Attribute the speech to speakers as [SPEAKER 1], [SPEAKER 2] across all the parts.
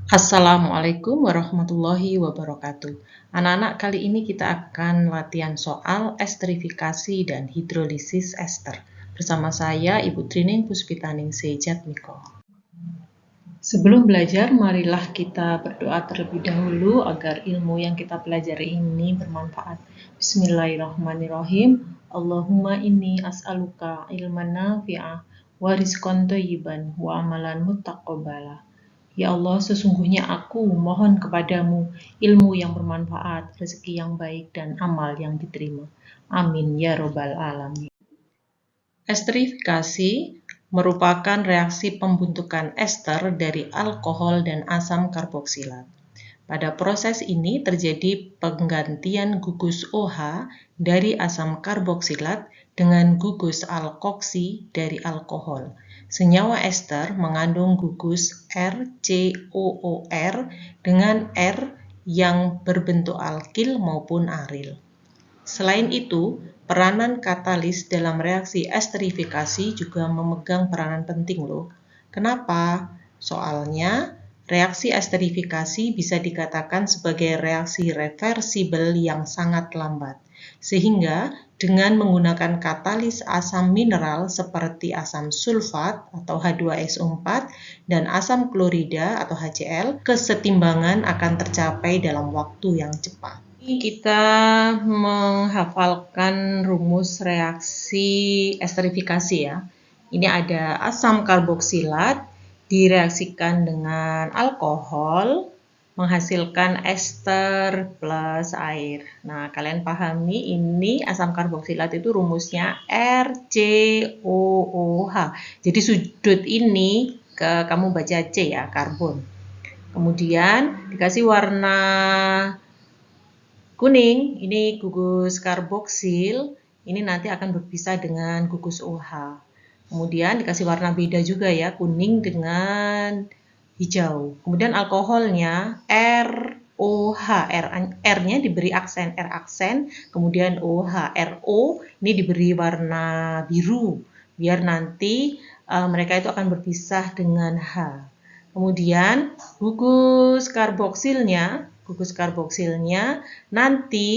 [SPEAKER 1] Assalamualaikum warahmatullahi wabarakatuh. Anak-anak, kali ini kita akan latihan soal esterifikasi dan hidrolisis ester. Bersama saya, Ibu Trining Puspitaning Sejatmiko. Sebelum belajar, marilah kita berdoa terlebih dahulu agar ilmu yang kita pelajari ini bermanfaat. Bismillahirrahmanirrahim. Allahumma inni as'aluka ilman nafi'ah wa rizqan thayyiban wa amalan muttaqabbala. Ya Allah, sesungguhnya aku mohon kepadamu ilmu yang bermanfaat, rezeki yang baik, dan amal yang diterima. Amin ya robbal alamin. Esterifikasi merupakan reaksi pembentukan ester dari alkohol dan asam karboksilat. Pada proses ini terjadi penggantian gugus OH dari asam karboksilat dengan gugus alkoksi dari alkohol. Senyawa ester mengandung gugus RCOOR dengan R yang berbentuk alkil maupun aril. Selain itu, peranan katalis dalam reaksi esterifikasi juga memegang peranan penting loh. Kenapa? Soalnya, reaksi esterifikasi bisa dikatakan sebagai reaksi reversibel yang sangat lambat. Sehingga dengan menggunakan katalis asam mineral seperti asam sulfat atau H2SO4 dan asam klorida atau HCl, kesetimbangan akan tercapai dalam waktu yang cepat. Kita menghafalkan rumus reaksi esterifikasi ya. Ini ada asam karboksilat direaksikan dengan alkohol menghasilkan ester plus air. Nah, kalian pahami ini asam karboksilat itu rumusnya RCOOH. Jadi sudut ini kamu baca C ya, karbon. Kemudian dikasih warna kuning, ini gugus karboksil, ini nanti akan berpisah dengan gugus OH. Kemudian dikasih warna beda juga ya, kuning dengan hijau. Kemudian alkoholnya ROH, R-nya diberi aksen, R aksen, kemudian OH, RO, ini diberi warna biru, biar nanti mereka itu akan berpisah dengan H. Kemudian gugus karboksilnya nanti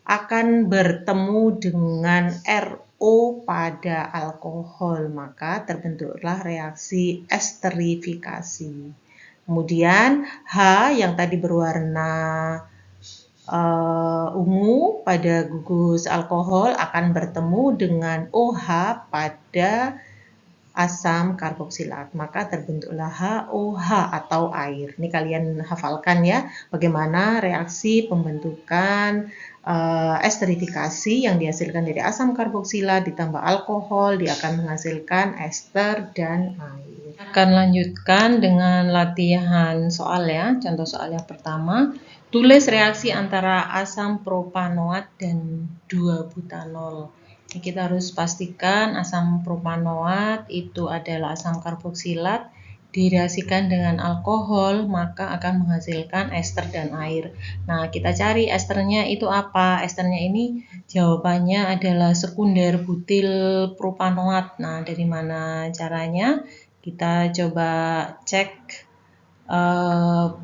[SPEAKER 1] akan bertemu dengan RO pada alkohol, maka terbentuklah reaksi esterifikasi. Kemudian H yang tadi berwarna ungu pada gugus alkohol akan bertemu dengan OH pada asam karboksilat, maka terbentuklah HOH atau air. Ini kalian hafalkan ya, bagaimana reaksi pembentukan esterifikasi yang dihasilkan dari asam karboksilat ditambah alkohol, dia akan menghasilkan ester dan air. Akan lanjutkan dengan latihan soal ya. Contoh soal yang pertama, tulis reaksi antara asam propanoat dan 2-butanol. Kita harus pastikan asam propanoat itu adalah asam karboksilat direaksikan dengan alkohol, maka akan menghasilkan ester dan air. Nah, kita cari esternya itu apa? Esternya ini jawabannya adalah sekunder butil propanoat. Nah, dari mana caranya? Kita coba cek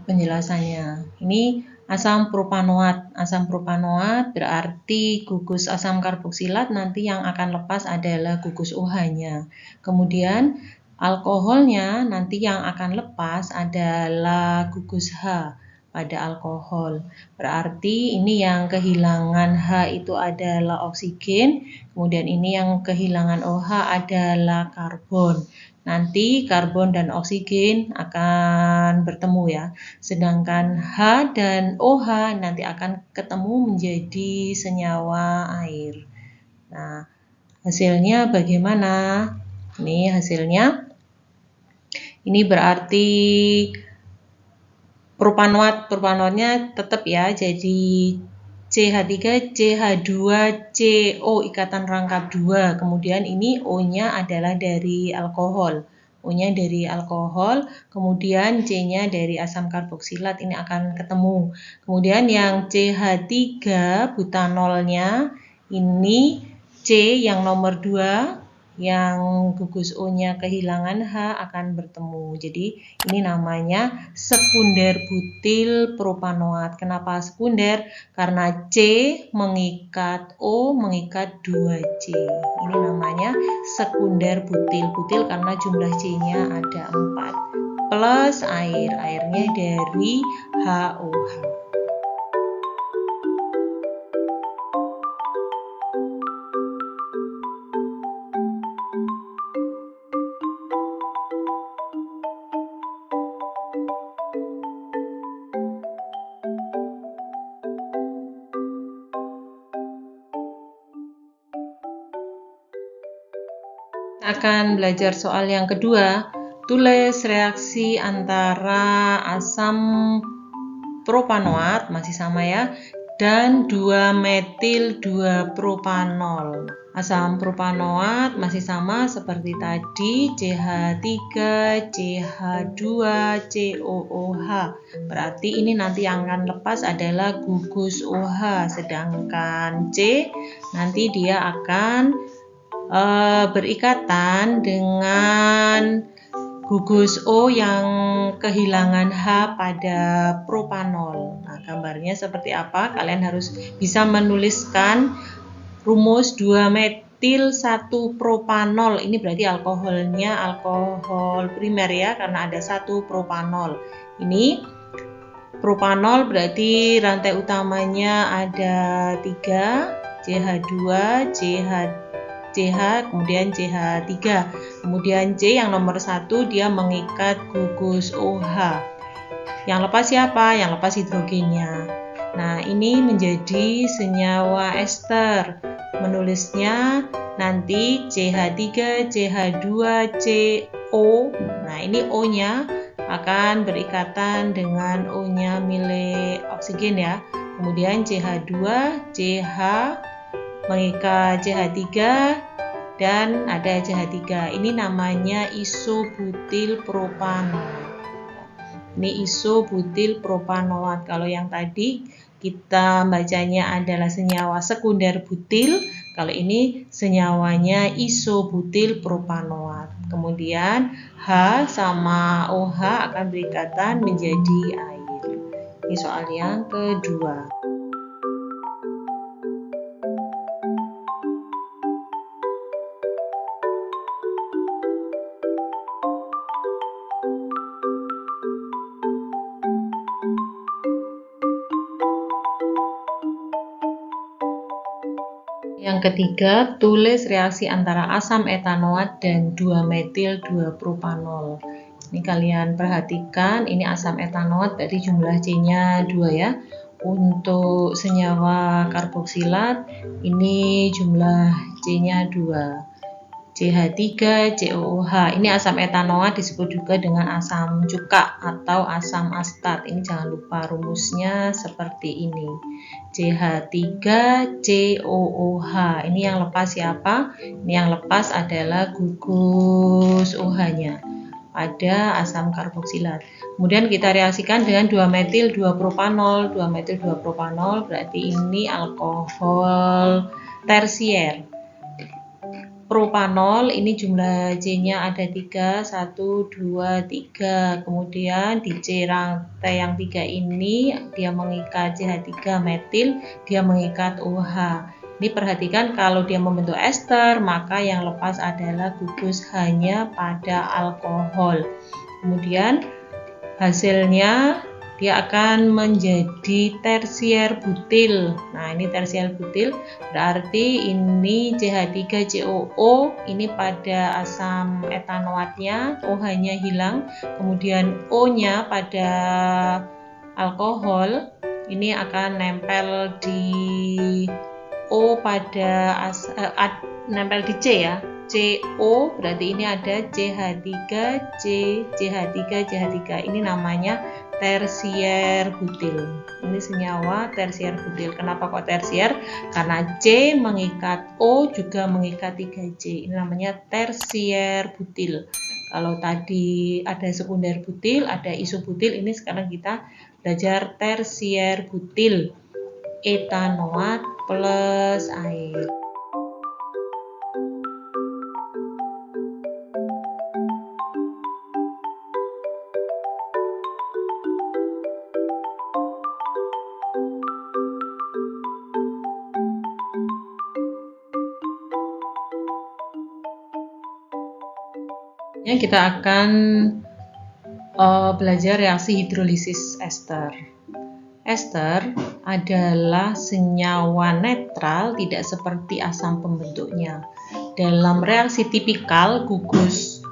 [SPEAKER 1] penjelasannya. Ini asam propanoat. Asam propanoat berarti gugus asam karboksilat nanti yang akan lepas adalah gugus OH-nya. Kemudian alkoholnya nanti yang akan lepas adalah gugus H pada alkohol. Berarti ini yang kehilangan H itu adalah oksigen, kemudian ini yang kehilangan OH adalah karbon. Nanti karbon dan oksigen akan bertemu ya. Sedangkan H dan OH nanti akan ketemu menjadi senyawa air. Nah, hasilnya bagaimana? Ini hasilnya. Ini berarti propanoatnya tetap ya, jadi CH3, CH2, CO ikatan rangkap 2. Kemudian ini O-nya adalah dari alkohol. O-nya dari alkohol, kemudian C-nya dari asam karboksilat, ini akan ketemu. Kemudian yang CH3 butanolnya, ini C yang nomor 2, yang gugus O-nya kehilangan H akan bertemu. Jadi ini namanya sekunder butil propanoat. Kenapa sekunder? Karena C mengikat O mengikat 2C. Ini namanya sekunder butil. Butil karena jumlah C-nya ada 4. Plus air. Airnya dari HOH. Akan belajar soal yang kedua. Tulis reaksi antara asam propanoat, masih sama ya, dan 2-metil 2-propanol. Asam propanoat masih sama seperti tadi, CH3, CH2, COOH. Berarti ini nanti yang akan lepas adalah gugus OH, sedangkan C nanti dia akan berikatan dengan gugus O yang kehilangan H pada propanol. Nah, gambarnya seperti apa? Kalian harus bisa menuliskan rumus 2-metil 1-propanol. Ini berarti alkoholnya alkohol primer ya, karena ada 1 propanol. Ini propanol berarti rantai utamanya ada 3, CH2, CH, kemudian CH3. Kemudian C yang nomor 1 dia mengikat gugus OH. Yang lepas siapa? Yang lepas hidrogennya. Nah, ini menjadi senyawa ester. Menulisnya nanti CH3, CH2, CO. Nah, ini O-nya akan berikatan dengan O-nya milik oksigen ya. Kemudian CH2, CH mengikat CH3 dan ada CH3. Ini namanya isobutil propanoat. Ini isobutil propanoat. Kalau yang tadi kita bacanya adalah senyawa sekunder butil, kalau ini senyawanya isobutil propanoat. Kemudian H sama OH akan berikatan menjadi air. Ini soal yang kedua. Yang ketiga, tulis reaksi antara asam etanoat dan 2-metil 2-propanol. Ini kalian perhatikan, ini asam etanoat berarti jumlah C-nya 2 ya. Untuk senyawa karboksilat, ini jumlah C-nya 2. CH3, COOH. Ini asam etanoat disebut juga dengan asam cuka atau asam astat. Ini jangan lupa rumusnya seperti ini. CH3, COOH. Ini yang lepas siapa? Ini yang lepas adalah gugus OH-nya pada asam karboksilat. Kemudian kita reaksikan dengan 2-metil 2-propanol. 2-metil 2-propanol berarti ini alkohol tersier. Propanol ini jumlah C-nya ada 3, 1, 2, 3. Kemudian di C rantai yang 3 ini dia mengikat CH3 metil, dia mengikat OH. Ini perhatikan kalau dia membentuk ester, maka yang lepas adalah gugus hanya pada alkohol. Kemudian hasilnya dia akan menjadi tersier butil. Nah, ini tersier butil berarti ini CH3COO, ini pada asam etanoatnya, OH-nya hilang, kemudian O-nya pada alkohol, ini akan nempel di O pada nempel di C ya. CO berarti ini ada CH3, CH3. Ini namanya tersier butil. Ini senyawa tersier butil. Kenapa kok tersier? Karena C mengikat O juga mengikat 3C. Ini namanya tersier butil. Kalau tadi ada sekunder butil, ada isobutil, ini sekarang kita belajar tersier butil. Etanoat plus air. Kita akan belajar reaksi hidrolisis ester. Ester adalah senyawa netral, tidak seperti asam pembentuknya. Dalam reaksi tipikal, gugus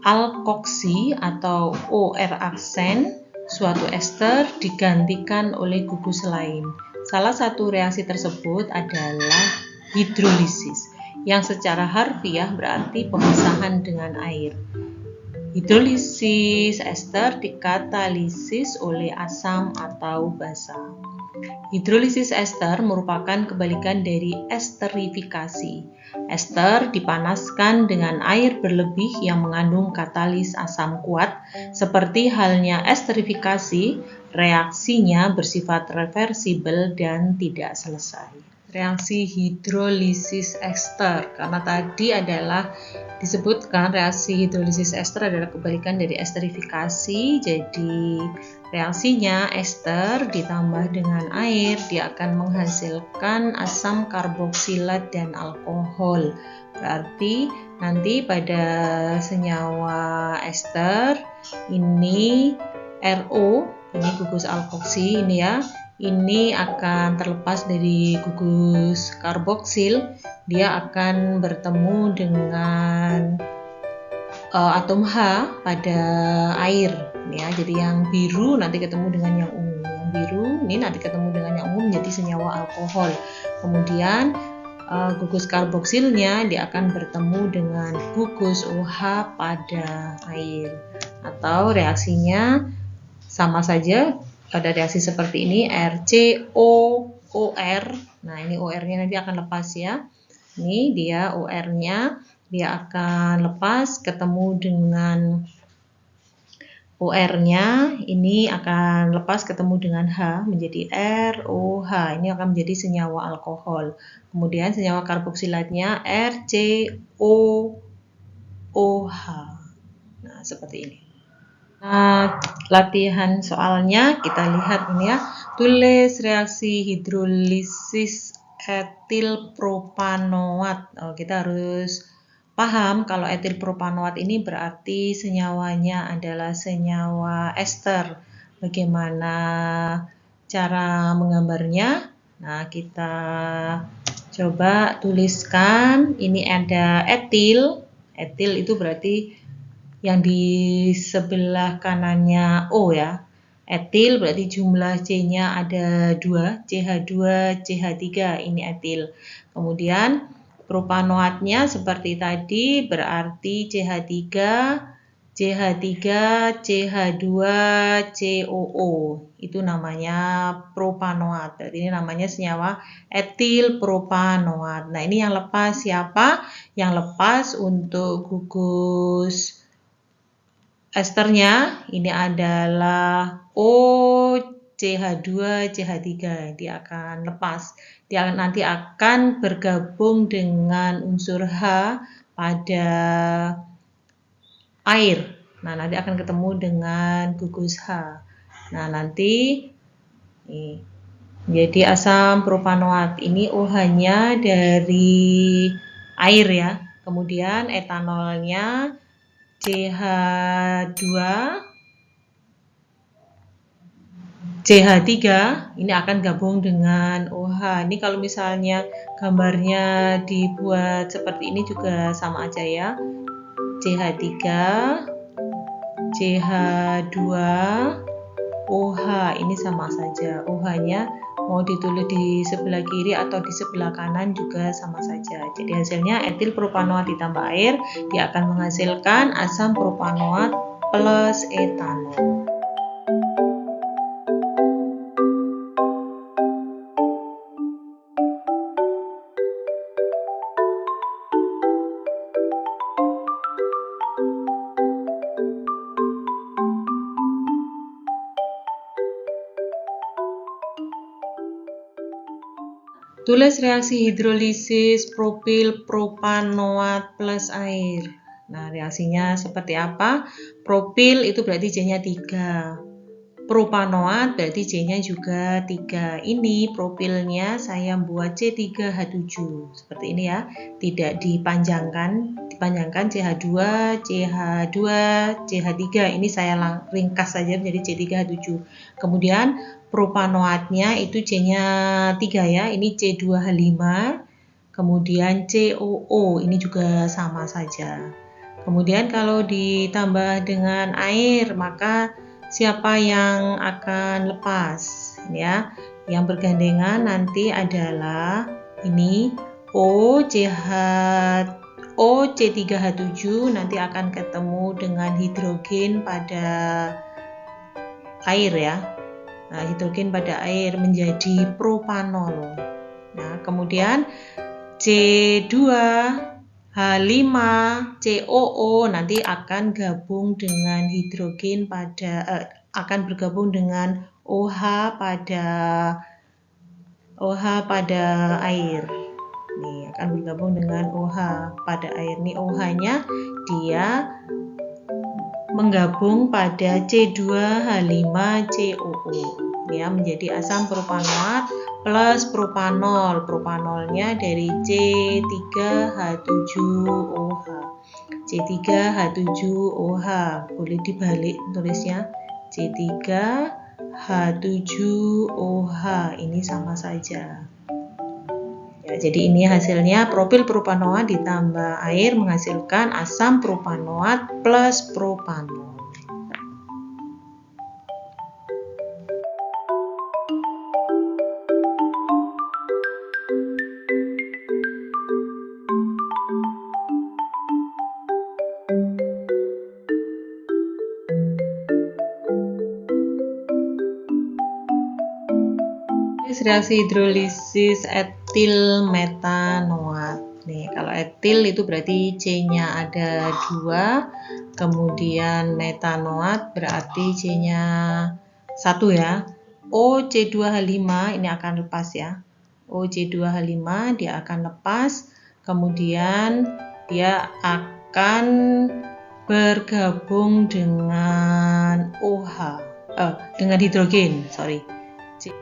[SPEAKER 1] alkoksi atau OR aksen suatu ester digantikan oleh gugus lain. Salah satu reaksi tersebut adalah hidrolisis, yang secara harfiah berarti pemisahan dengan air. Hidrolisis ester dikatalisis oleh asam atau basa. Hidrolisis ester merupakan kebalikan dari esterifikasi. Ester dipanaskan dengan air berlebih yang mengandung katalis asam kuat. Seperti halnya esterifikasi, reaksinya bersifat reversibel dan tidak selesai. Reaksi hidrolisis ester, karena tadi adalah disebutkan reaksi hidrolisis ester adalah kebalikan dari esterifikasi, jadi reaksinya ester ditambah dengan air, dia akan menghasilkan asam karboksilat dan alkohol. Berarti nanti pada senyawa ester ini RO, ini gugus alkoksi ini ya, ini akan terlepas dari gugus karboksil, dia akan bertemu dengan atom H pada air ya. Jadi yang biru nanti ketemu dengan yang ungu, yang biru ini nanti ketemu dengan yang ungu menjadi senyawa alkohol. Kemudian gugus karboksilnya dia akan bertemu dengan gugus OH pada air, atau reaksinya sama saja. Pada reaksi seperti ini RCOOR, nah ini OR-nya nanti akan lepas ya. Ini dia OR-nya, dia akan lepas ketemu dengan OR-nya, ini akan lepas ketemu dengan H menjadi ROH, ini akan menjadi senyawa alkohol. Kemudian senyawa karboksilatnya RCOOH. Nah, seperti ini. Nah, latihan soalnya kita lihat ini ya. Tulis reaksi hidrolisis etil propanoat. Kita harus paham kalau etil propanoat ini berarti senyawanya adalah senyawa ester. Bagaimana cara menggambarnya? Nah, kita coba tuliskan. Ini ada etil. Etil itu berarti yang di sebelah kanannya O ya. Etil berarti jumlah C-nya ada 2, CH2, CH3, ini etil. Kemudian propanoatnya seperti tadi berarti CH3, CH3, CH2, COO. Itu namanya propanoat. Berarti ini namanya senyawa etil propanoat. Nah, ini yang lepas siapa? Yang lepas untuk gugus esternya ini adalah OCH2 CH3, dia akan lepas, dia nanti akan bergabung dengan unsur H pada air. Nah, nanti akan ketemu dengan gugus H. Nah, nanti ini jadi asam propanoat, ini OH-nya dari air ya. Kemudian etanolnya CH2, CH3 ini akan gabung dengan OH. Ini kalau misalnya gambarnya dibuat seperti ini juga sama aja ya. CH3, CH2, OH ini sama saja. OH-nya mau ditulis di sebelah kiri atau di sebelah kanan juga sama saja. Jadi hasilnya etil propanoat ditambah air, dia akan menghasilkan asam propanoat plus etanol. Tulis reaksi hidrolisis propil propanoat plus air. Nah, reaksinya seperti apa? Propil itu berarti C-nya 3. Propanoat berarti C-nya juga 3. Ini propilnya saya buat C3H7. Seperti ini ya. Tidak dipanjangkan, dipanjangkan CH2, CH2, CH3. Ini saya ringkas saja menjadi C3H7. Kemudian propanoatnya itu C-nya 3 ya. Ini C2H5. Kemudian COO ini juga sama saja. Kemudian kalau ditambah dengan air, maka siapa yang akan lepas ya? Yang bergandengan nanti adalah ini C3H7 nanti akan ketemu dengan hidrogen pada air ya. Nah, hidrogen pada air menjadi propanol. Nah, kemudian C2H5COO nanti akan gabung dengan hidrogen akan bergabung dengan OH pada air. Nih, akan bergabung dengan OH pada air. Nih OH-nya dia menggabung pada C2H5COO. Ya, menjadi asam propanoat plus propanol. Propanolnya dari C3H7OH. C3H7OH. Boleh dibalik tulisnya. C3H7OH. Ini sama saja. Ya, jadi ini hasilnya propil propanoat ditambah air menghasilkan asam propanoat plus propanol. Reaksi hidrolisis etil metanoat. Nih, kalau etil itu berarti C-nya ada 2, kemudian metanoat berarti C-nya 1 ya. OC2H5 ini akan lepas ya. OC2H5 dia akan lepas, kemudian dia akan bergabung dengan dengan hidrogen,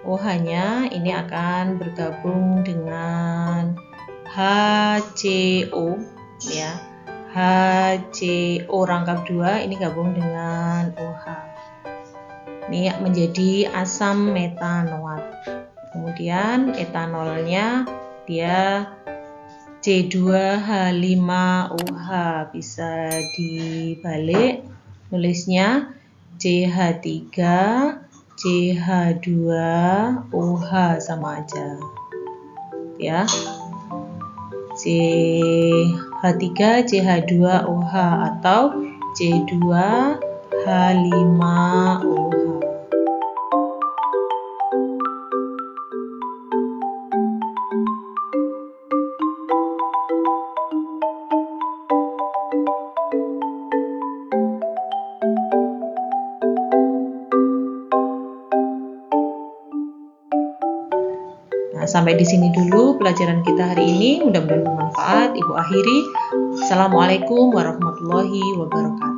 [SPEAKER 1] OH-nya ini akan bergabung dengan HCO ya. HCO rangkap 2 ini gabung dengan OH. Ini menjadi asam metanoat. Kemudian etanolnya dia C2H5OH, bisa dibalik nulisnya CH3 CH2OH sama aja ya. CH3 CH2OH atau C2H5OH. Sampai di sini dulu pelajaran kita hari ini. Mudah-mudahan bermanfaat. Ibu akhiri. Assalamualaikum warahmatullahi wabarakatuh.